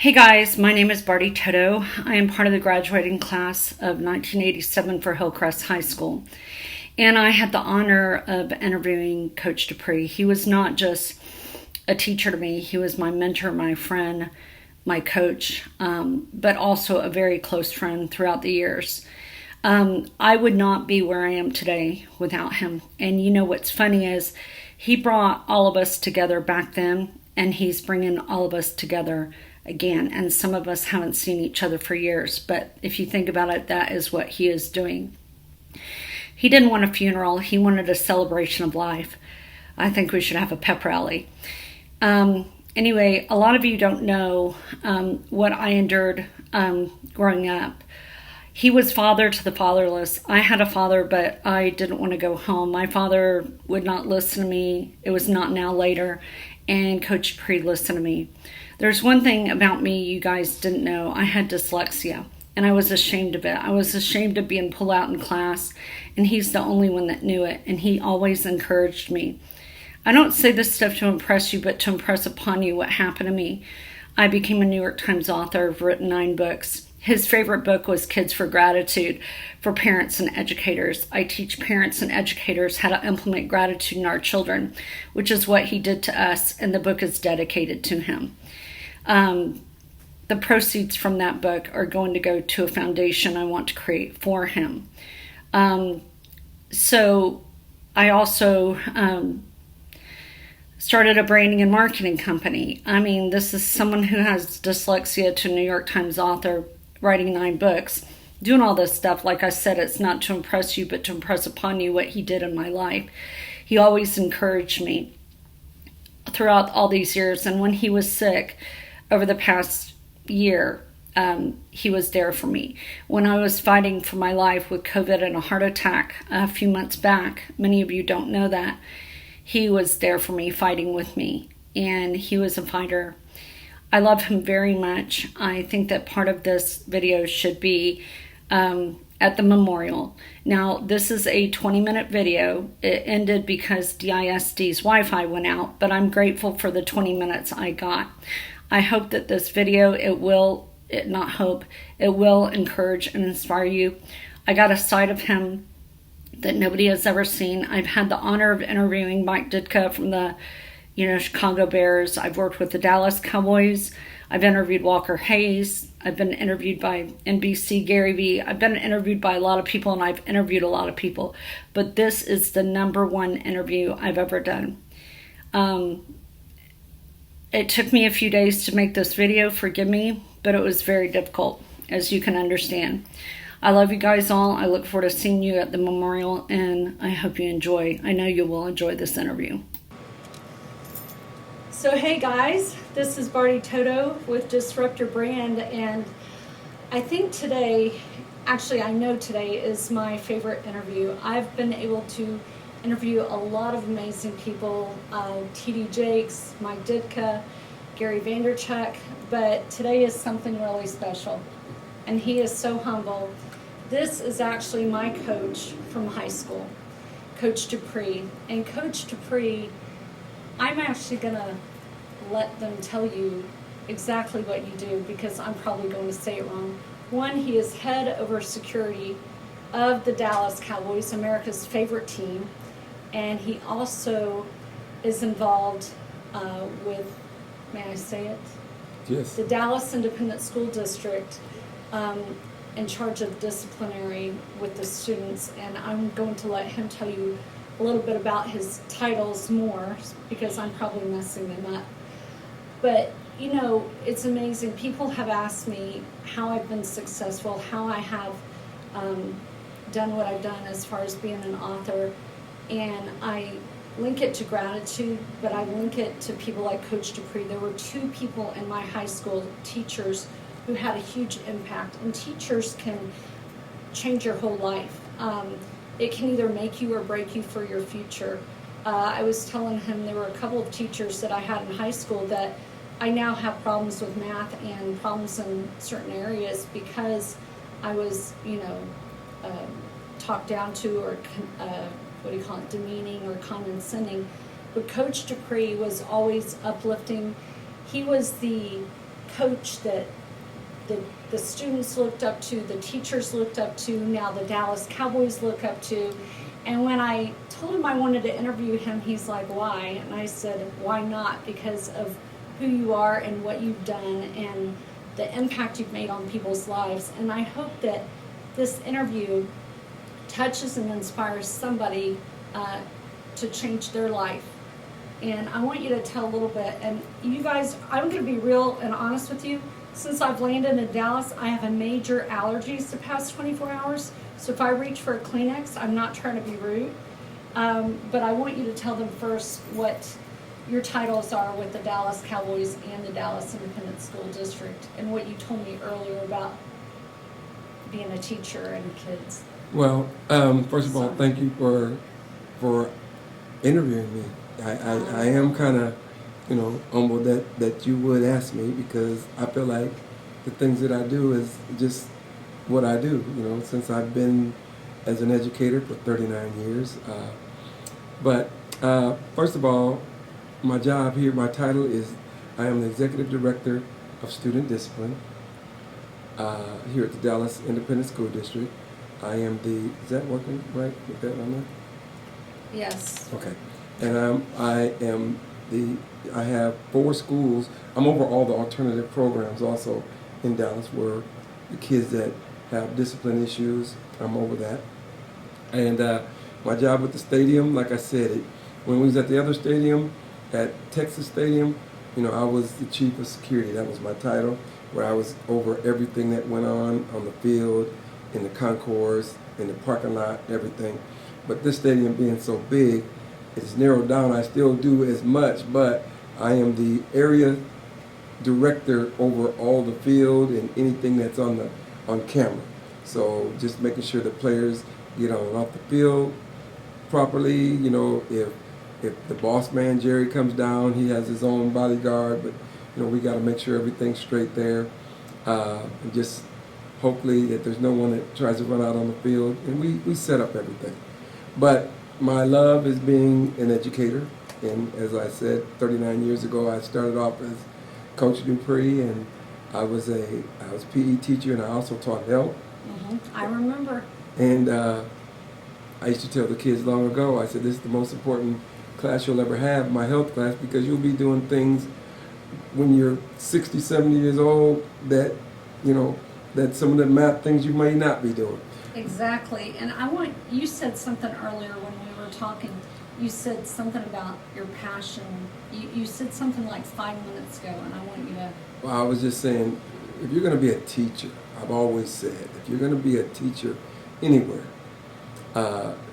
Hey guys, my name is Barty Toto. I am part of the graduating class of 1987 for Hillcrest High School. And I had the honor of interviewing Coach Dupree. He was not just a teacher to me, he was my mentor, my friend, my coach, but also a very close friend throughout the years. I would not be where I am today without him. And you know what's funny is he brought all of us together back then, and he's bringing all of us together again. And some of us haven't seen each other for years, but if you think about it, that is what he is doing. He didn't want a funeral, he wanted a celebration of life. I think we should have a pep rally. Anyway, a lot of you don't know what I endured growing up. He was father to the fatherless. I had a father, but I didn't want to go home. My father would not listen to me. It was not now, later. And Coach Dupree listened to me. There's one thing about me you guys didn't know. I had dyslexia, and I was ashamed of it. I was ashamed of being pulled out in class, and he's the only one that knew it, and he always encouraged me. I don't say this stuff to impress you, but to impress upon you what happened to me. I became a New York Times author. I've written 9 books. His favorite book was Kids for Gratitude for parents and educators. I teach parents and educators how to implement gratitude in our children, which is what he did to us, and the book is dedicated to him. The proceeds from that book are going to go to a foundation I want to create for him. So I also started a branding and marketing company. I mean, this is someone who has dyslexia to New York Times author, writing 9 books, doing all this stuff. Like I said, it's not to impress you, but to impress upon you what he did in my life. He always encouraged me throughout all these years. And when he was sick over the past year, he was there for me. When I was fighting for my life with COVID and a heart attack a few months back, many of you don't know that, he was there for me, fighting with me. And he was a fighter. I love him very much. I think that part of this video should be at the memorial. Now, this is a 20-minute video. It ended because DISD's Wi-Fi went out, but I'm grateful for the 20 minutes I got. I hope that this video, it will encourage and inspire you. I got a side of him that nobody has ever seen. I've had the honor of interviewing Mike Ditka from the Chicago Bears. I've worked with the Dallas Cowboys. I've interviewed Walker Hayes. I've been interviewed by NBC Gary Vee. I've been interviewed by a lot of people, and I've interviewed a lot of people. But this is the #1 interview I've ever done. It took me a few days to make this video, forgive me, but it was very difficult, as you can understand. I love you guys all. I look forward to seeing you at the memorial, and I hope you enjoy. I know you will enjoy this interview. So hey guys, this is Barty Toto with Disrupt Your Brand, and I think today, actually I know today is my favorite interview. I've been able to interview a lot of amazing people, T.D. Jakes, Mike Ditka, Gary Vaynerchuk, but today is something really special, and he is so humble. This is actually my coach from high school, Coach Dupree, and Coach Dupree, I'm actually gonna let them tell you exactly what you do, because I'm probably going to say it wrong. One, he is head over security of the Dallas Cowboys, America's favorite team, and he also is involved with, may I say it? Yes. The Dallas Independent School District, in charge of disciplinary with the students, and I'm going to let him tell you a little bit about his titles more, because I'm probably messing them up. But it's amazing. People have asked me how I've been successful, how I have done what I've done as far as being an author, and I link it to gratitude, but I link it to people like Coach Dupree. There were 2 people in my high school, teachers, who had a huge impact, and teachers can change your whole life. It can either make you or break you for your future. I was telling him there were a couple of teachers that I had in high school that I now have problems with math and problems in certain areas because I was, talked down to, or demeaning or condescending. But Coach Dupree was always uplifting. He was the coach that the students looked up to, the teachers looked up to, now the Dallas Cowboys look up to. And when I told him I wanted to interview him, he's like, why? And I said, why not? Because of who you are and what you've done and the impact you've made on people's lives. And I hope that this interview touches and inspires somebody to change their life. And I want you to tell a little bit. And you guys, I'm going to be real and honest with you. Since I've landed in Dallas, I have a major allergies the past 24 hours. So if I reach for a Kleenex, I'm not trying to be rude. But I want you to tell them first what your titles are with the Dallas Cowboys and the Dallas Independent School District, and what you told me earlier about being a teacher and kids. Well, first of all, thank you for interviewing me. I am kind of, humbled that you would ask me, because I feel like the things that I do is just what I do, since I've been as an educator for 39 years. But first of all, my job here, my title is, I am the Executive Director of Student Discipline here at the Dallas Independent School District. I am is that working right with that on there? Yes. Okay. And I have 4 schools. I'm over all the alternative programs also in Dallas, where the kids that have discipline issues, I'm over that. And my job with the stadium, like I said, when we was at the other stadium, at Texas Stadium, I was the chief of security. That was my title, where I was over everything that went on the field, in the concourse, in the parking lot, everything. But this stadium being so big, it's narrowed down. I still do as much, but I am the area director over all the field and anything that's on camera. So just making sure the players get on and off the field properly. If the boss man Jerry comes down, he has his own bodyguard, but we got to make sure everything's straight there, and just hopefully that there's no one that tries to run out on the field, and we set up everything. But my love is being an educator, and as I said, 39 years ago, I started off as Coach Dupree, and I was PE teacher, and I also taught health. Mm-hmm. I remember. And I used to tell the kids long ago, I said, this is the most important class you'll ever have, my health class, because you'll be doing things when you're 60, 70 years old that, that some of the math things you may not be doing. Exactly. And you said something earlier when we were talking. You said something about your passion. You said something like 5 minutes ago, and I want you to... Well, I was just saying, if you're going to be a teacher, I've always said, if you're going to be a teacher anywhere,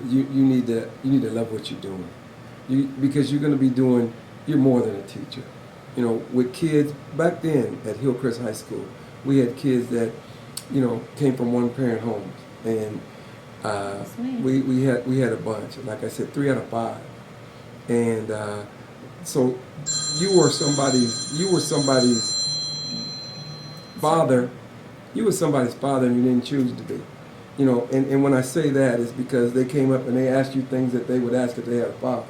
you need to love what you're doing. Because you're going to be you're more than a teacher. With kids, back then at Hillcrest High School, we had kids that, came from one-parent homes. And we had a bunch. Like I said, 3 out of 5. And so you were somebody's father. You were somebody's father, and you didn't choose to be. And when I say that, it's because they came up and they asked you things that they would ask if they had a father.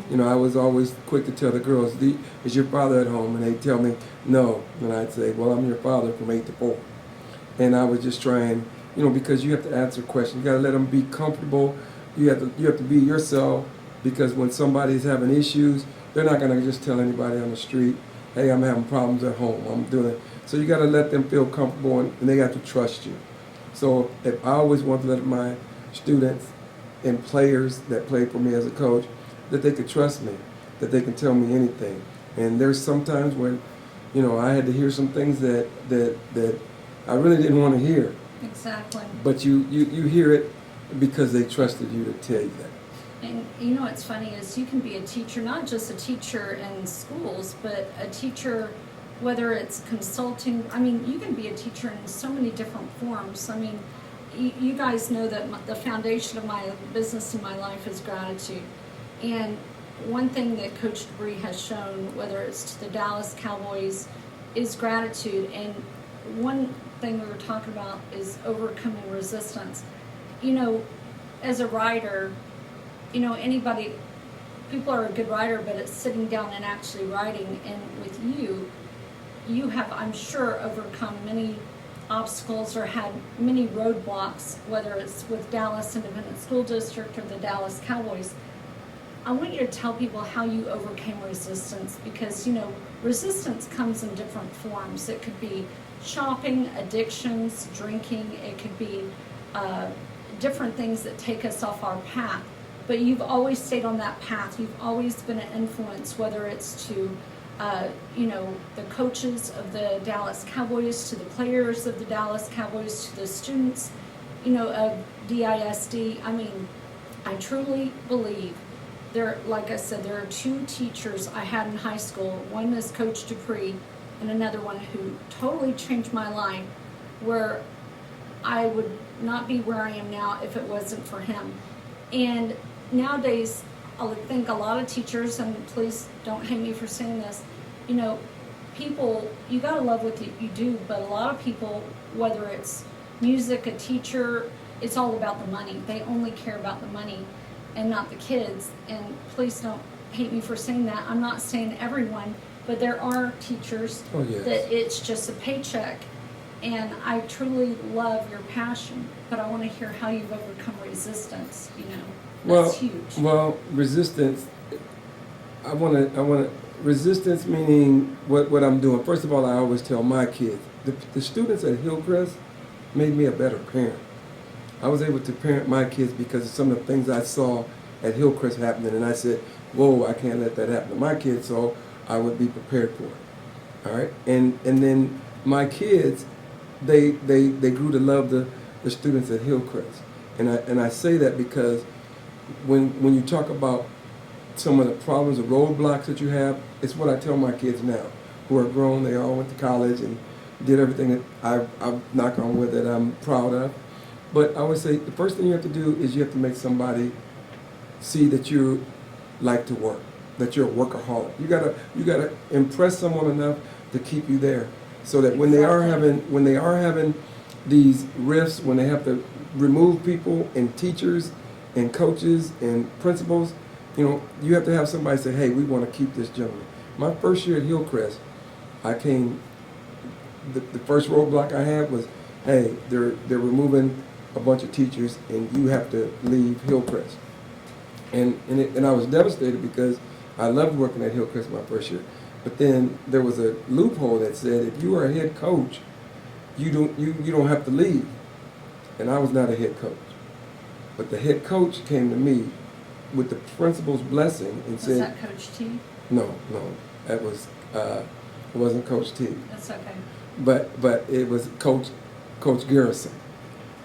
Mm-hmm. I was always quick to tell the girls, is your father at home? And they'd tell me, no. And I'd say, well, I'm your father from 8 to 4. And I was just trying, because you have to answer questions. You got to let them be comfortable. You have to be yourself, because when somebody's having issues, they're not going to just tell anybody on the street, hey, I'm having problems at home, I'm doing it. So you got to let them feel comfortable, and they got to trust you. So if I always want to let my students and players that play for me as a coach, that they could trust me, that they can tell me anything. And there's sometimes when, I had to hear some things that I really didn't want to hear. Exactly. But you hear it because they trusted you to tell you that. And what's funny is you can be a teacher, not just a teacher in schools, but a teacher, whether it's consulting. You can be a teacher in so many different forms. You guys know that the foundation of my business and my life is gratitude. And one thing that Coach Dupree has shown, whether it's to the Dallas Cowboys, is gratitude. And one thing we were talking about is overcoming resistance. As a writer, people are a good writer, but it's sitting down and actually writing. And with you, you have, I'm sure, overcome many obstacles or had many roadblocks, whether it's with Dallas Independent School District or the Dallas Cowboys. I want you to tell people how you overcame resistance, because, resistance comes in different forms. It could be shopping, addictions, drinking. It could be different things that take us off our path. But you've always stayed on that path. You've always been an influence, whether it's to the coaches of the Dallas Cowboys, to the players of the Dallas Cowboys, to the students, of DISD. I mean, I truly believe like I said, there are two teachers I had in high school. One is Coach Dupree, and another one who totally changed my life, where I would not be where I am now if it wasn't for him. And nowadays, I think a lot of teachers, and please don't hate me for saying this, people, you gotta love what you do, but a lot of people, whether it's music, a teacher, it's all about the money. They only care about the money and not the kids. And please don't hate me for saying that. I'm not saying everyone, but there are teachers that it's just a paycheck. And I truly love your passion, but I want to hear how you've overcome resistance. That's huge. Well, resistance. I want to resistance meaning what I'm doing. First of all, I always tell my kids, the students at Hillcrest made me a better parent. I was able to parent my kids because of some of the things I saw at Hillcrest happening, and I said, "Whoa, I can't let that happen to my kids," so I would be prepared for it. All right, and then my kids, they grew to love the students at Hillcrest, and I say that because when you talk about some of the problems, the roadblocks that you have, it's what I tell my kids now, who are grown. They all went to college and did everything that I knock on wood that I'm proud of. But I would say the first thing you have to do is you have to make somebody see that you like to work, that you're a workaholic. You gotta impress someone enough to keep you there, so that when they are having these rifts, when they have to remove people and teachers and coaches and principals, you have to have somebody say, "Hey, we want to keep this gentleman." My first year at Hillcrest, the first roadblock I had was, "Hey, they're removing a bunch of teachers, and you have to leave Hillcrest." And I was devastated because I loved working at Hillcrest my first year. But then there was a loophole that said if you are a head coach, you don't have to leave. And I was not a head coach. But the head coach came to me with the principal's blessing and said, "Was that Coach T?" No, that was it wasn't Coach T. That's okay. But it was Coach Garrison.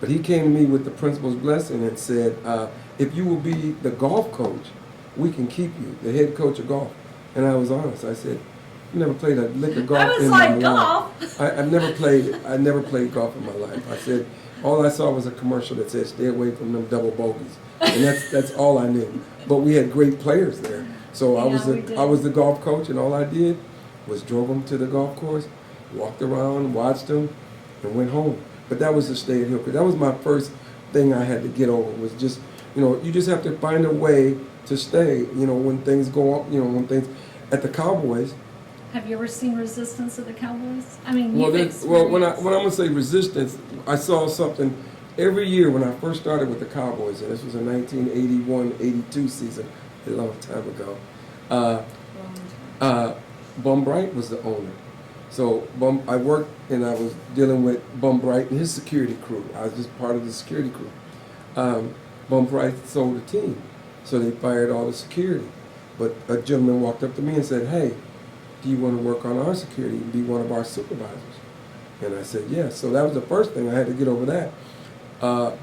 But he came to me with the principal's blessing and said, "If you will be the golf coach, we can keep you, the head coach of golf." And I was honest. I said, "I never played a lick of golf in my life." Golf. I never played golf in my life. I said, all I saw was a commercial that said, "Stay away from them double bogeys," and that's all I knew. But we had great players there, so I was the golf coach, and all I did was drove them to the golf course, walked around, watched them, and went home. But that was the stay at Hillcrest. That was my first thing I had to get over. Was just, you just have to find a way to stay. When things go up. When things at the Cowboys. Have you ever seen resistance at the Cowboys? I mean, when I'm gonna say resistance, I saw something every year when I first started with the Cowboys, and this was a 1981-82 season, a long time ago. Bum Bright was the owner. So I worked and I was dealing with Bum Bright and his security crew. I was just part of the security crew. Bum Bright sold the team, so they fired all the security. But a gentleman walked up to me and said, "Hey, do you want to work on our security and be one of our supervisors?" And I said, yes. So that was the first thing. I had to get over that.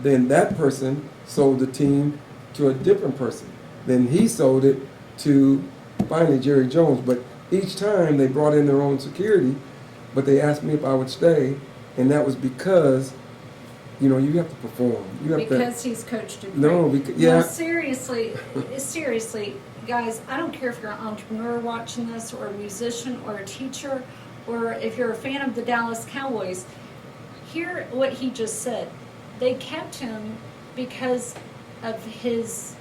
Then that person sold the team to a different person. Then he sold it to, finally, Jerry Jones. But each time they brought in their own security, but they asked me if I would stay, and that was because, you have to perform. Because he's Coach Dupree. No, seriously, guys, I don't care if you're an entrepreneur watching this, or a musician, or a teacher, or if you're a fan of the Dallas Cowboys. Hear what he just said. They kept him because of his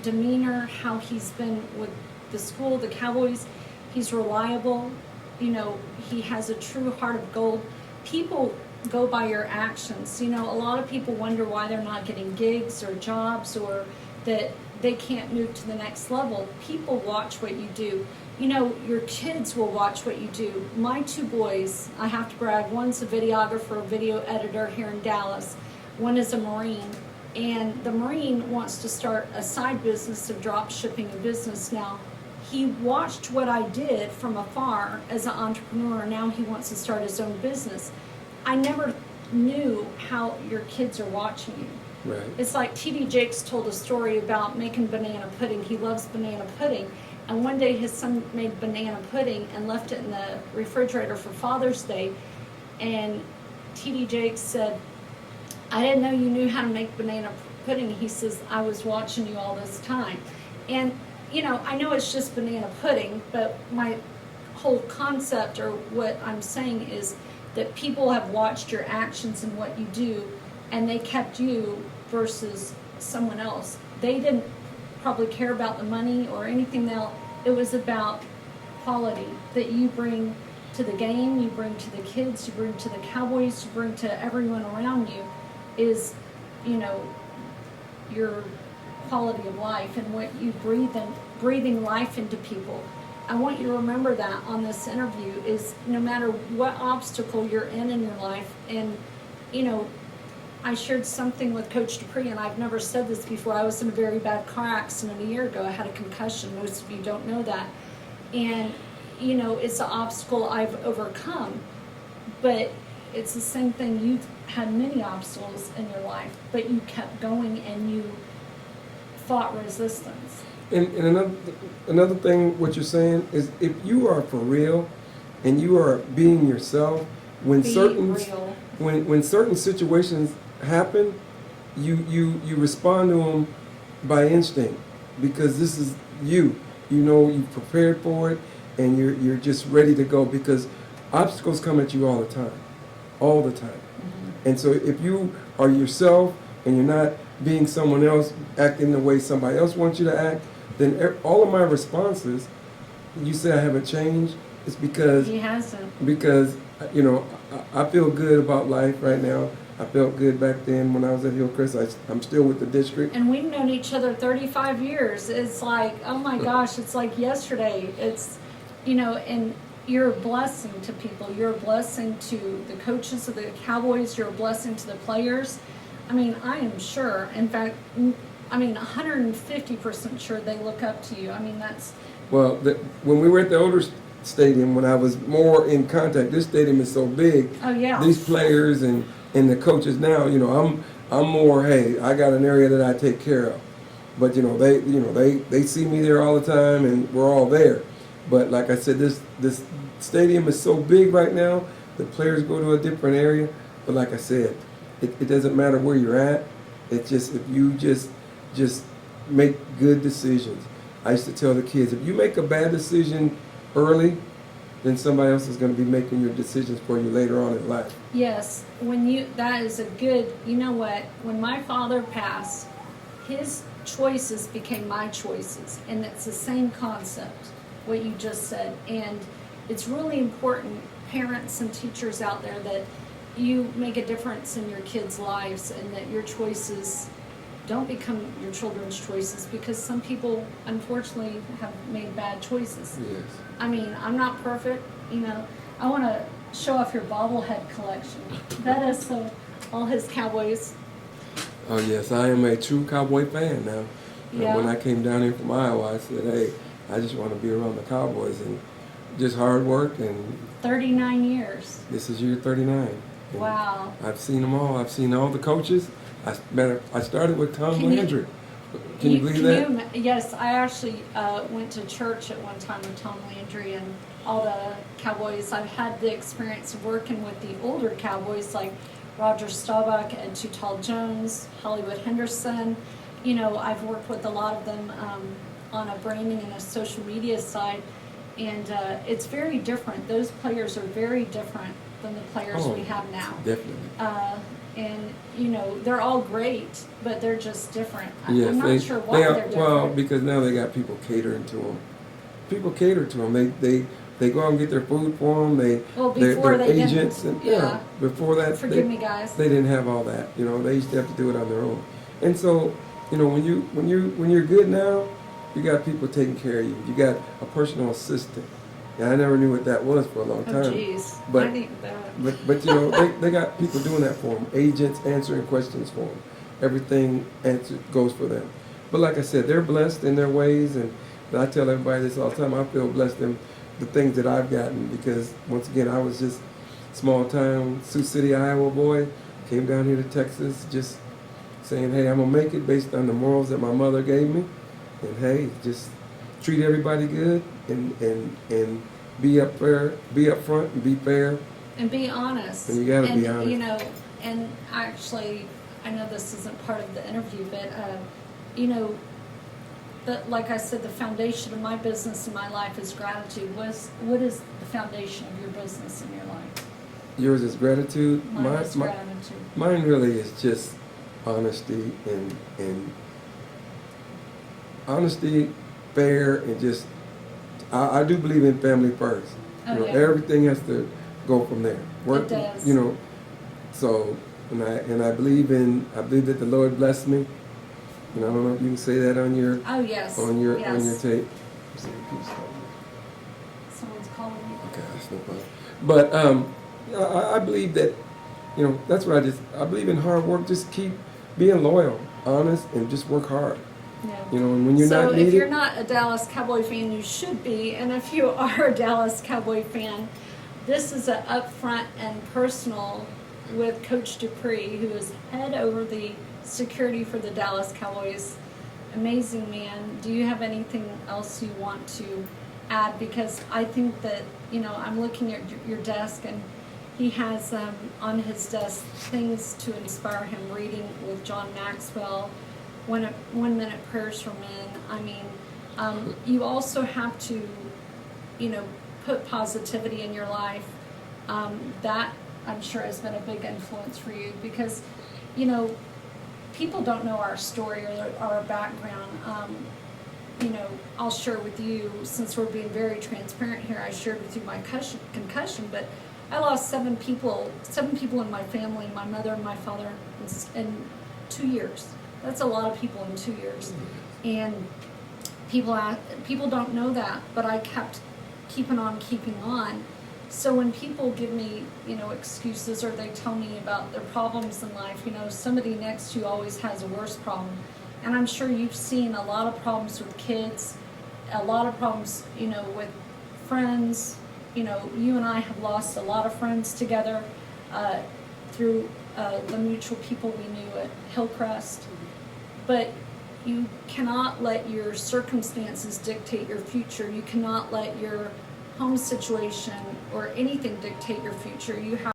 demeanor, how he's been with the school, the Cowboys. He's reliable. he has a true heart of gold. People go by your actions. A lot of people wonder why they're not getting gigs or jobs, or that they can't move to the next level. People watch what you do. Your kids will watch what you do. My two boys, I have to brag, one's a videographer, a video editor here in Dallas. One is a Marine. And the Marine wants to start a side business of drop shipping a business now. He watched what I did from afar as an entrepreneur. Now he wants to start his own business. I never knew how your kids are watching you. Right. It's like T.D. Jakes told a story about making banana pudding. He loves banana pudding. And one day his son made banana pudding and left it in the refrigerator for Father's Day. And T.D. Jakes said, I didn't know you knew how to make banana pudding. He says, I was watching you all this time. And, I know it's just banana pudding, but my whole concept, or what I'm saying, is that people have watched your actions and what you do, and they kept you versus someone else. They didn't probably care about the money or anything else. It was about quality that you bring to the game, you bring to the kids, you bring to the Cowboys, you bring to everyone around you, is, your quality of life and what you breathing life into people. I want you to remember that on this interview, is no matter what obstacle you're in your life. And, I shared something with Coach Dupree, and I've never said this before. I was in a very bad car accident a year ago. I had a concussion. Most of you don't know that. And, it's an obstacle I've overcome. But it's the same thing. You've had many obstacles in your life, but you kept going and you fought resistance. And another thing, what you're saying is, if you are for real and you are being yourself, when certain situations happen, you respond to them by instinct, because this is you. You've prepared for it, and you're just ready to go, because obstacles come at you all the time. Mm-hmm. And so if you are yourself and you're not being someone else, acting the way somebody else wants you to act, then all of my responses, you say I haven't changed, it's because he hasn't. Because I feel good about life right now. I felt good back then when I was at Hillcrest. I'm still with the district. And we've known each other 35 years. It's like, oh my gosh, it's like yesterday. It's, and you're a blessing to people. You're a blessing to the coaches of the Cowboys. You're a blessing to the players. I am sure. In fact, 150% sure they look up to you. That's... Well, when we were at the older stadium, when I was more in contact, this stadium is so big. Oh, yeah. These players and the coaches now, I'm more, hey, I got an area that I take care of. But, they see me there all the time, and we're all there. But like I said, this stadium is so big right now, the players go to a different area. But like I said, it doesn't matter where you're at. It's just, if you just make good decisions. I used to tell the kids, if you make a bad decision early, then somebody else is going to be making your decisions for you later on in life. Yes, that is a good, when my father passed, his choices became my choices, and it's the same concept, what you just said. And it's really important, parents and teachers out there, that you make a difference in your kids' lives, and that your choices don't become your children's choices, because some people unfortunately have made bad choices. Yes. I'm not perfect, I want to show off your bobblehead collection. That is all his Cowboys. Oh yes, I am a true Cowboy fan now. Yeah. When I came down here from Iowa, I said, hey, I just want to be around the Cowboys, and just hard work. And 39 years. This is year 39. And wow. I've seen them all. I've seen all the coaches. I started with Tom Landry. Can you believe that? Yes, I actually went to church at one time with Tom Landry and all the Cowboys. I've had the experience of working with the older Cowboys like Roger Staubach and Tutal Jones, Hollywood Henderson. I've worked with a lot of them on a branding and a social media side, and it's very different. Those players are very different than the players we have now. Definitely. And they're all great, but they're just different. Yes, I'm not sure why they're different. Well, because now they got people catering to them. People cater to them. They They go out and get their food for them. Before they're they agents, didn't. and Yeah. before that, Forgive me, guys. they didn't have all that. You know, they used to have to do it on their own. And so, you know, when you're good now, you got people taking care of you. You got a personal assistant. And I never knew what that was for a long time. Oh, jeez. But I need that. but you know, they got people doing that for them. Agents answering questions for them. Everything goes for them. But like I said, they're blessed in their ways, and I tell everybody this all the time. I feel blessed in the things that I've gotten, because once again, I was just small town Sioux City, Iowa boy. Came down here to Texas, just saying, hey, I'm gonna make it based on the morals that my mother gave me, and hey, just treat everybody good, and be up front, and be fair. And be honest. And you gotta be honest. You know, and actually, I know this isn't part of the interview, but you know, like I said, the foundation of my business and my life is gratitude. What is the foundation of your business in your life? Yours is gratitude. Mine is gratitude. Mine really is just honesty and honesty, fair, and just I do believe in family first. Oh, you know, yeah. everything has to go from there. It does. You know, so and I believe that the Lord blessed me. And I don't know if you can say that on your Yes. on your Yes. tape. Someone's calling me. Okay, that's no problem. But I believe that, you know, that's what I believe in hard work. Just keep being loyal, honest, and just work hard. Yeah. You know, and when you're not needed. So if you're not a Dallas Cowboy fan, you should be. And if you are a Dallas Cowboy fan, this is an upfront and personal with Coach Dupree, who is head over the security for the Dallas Cowboys. Amazing man. Do you have anything else you want to add? Because I think that, you know, I'm looking at your desk, and he has on his desk things to inspire him, reading with John Maxwell, 1 minute prayers for men. I mean, you also have to, you know, put positivity in your life. That I'm sure has been a big influence for you, because, you know, people don't know our story or our background. You know, I'll share with you, since we're being very transparent here, I shared with you my concussion, but I lost 7 people in my family, my mother and my father, in 2 years. That's a lot of people in 2 years. And people don't know that, but I kept keeping on. So when people give me, you know, excuses, or they tell me about their problems in life, you know, somebody next to you always has a worse problem. And I'm sure you've seen a lot of problems with kids, a lot of problems, you know, with friends. You know, you and I have lost a lot of friends together through the mutual people we knew at Hillcrest. But you cannot let your circumstances dictate your future. You cannot let your home situation or anything dictate your future. You have